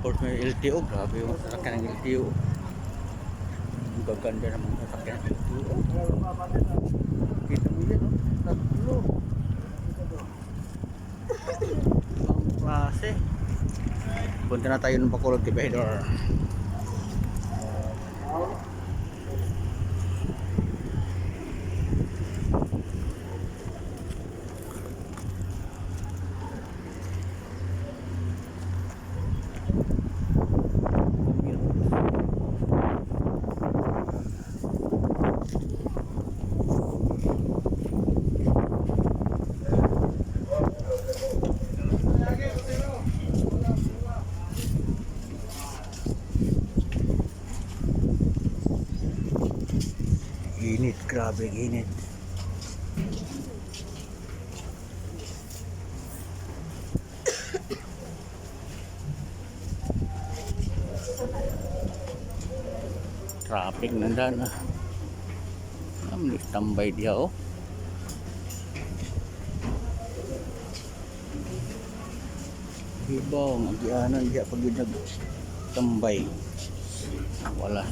Tapos may LTO, grabe yung sasakyan ng LTO. Ang gaganda naman yung sasakyan ng LTO. Kita mo yan, oh. Tatlo. Ibang klase. Punta na tayo ng Bacolod Divider. Init, grabe init. Traffic nandan ah. Tambay dia oh. Ibaw, magianan dia pag tambay. Wala.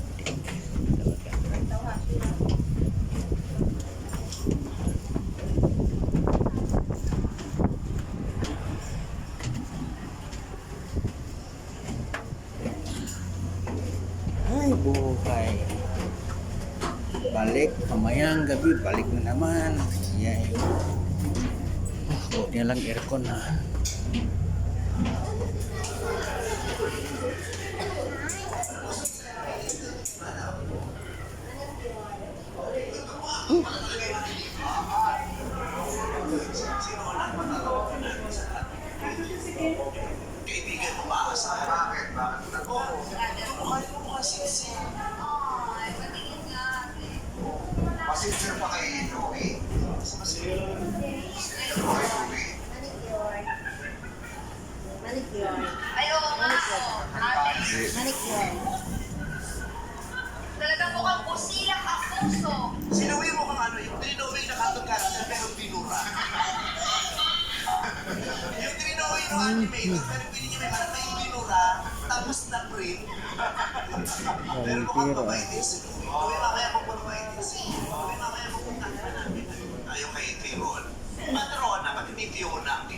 Ay, buhay. Balik, mamayang gabi, balik na naman. Yay. Buti na lang aircon ha. Kaibigan mo ba sa bakit? Bakit ako? Mukha mo kasi siya. Ay, patingin nga ate. Pasensya pa kay Louie. Sino po kay Louie? Manicure. Manicure. Ay, oo nga po. Ate, Manicure. talagang mukhang busilak ang puso. Si Louie mo kang ano, yung Trinoe na katong character pero binura. Yung Trinoe no animated pero pili niya may parang may binura tapos na print. Pero mukhang mabaitin si Louie. Louie, mamaya magpapabaitin si Louie. Mamaya magpunta ka namin. Tayo kay Tyrone. Patrona, pati ni Fiona.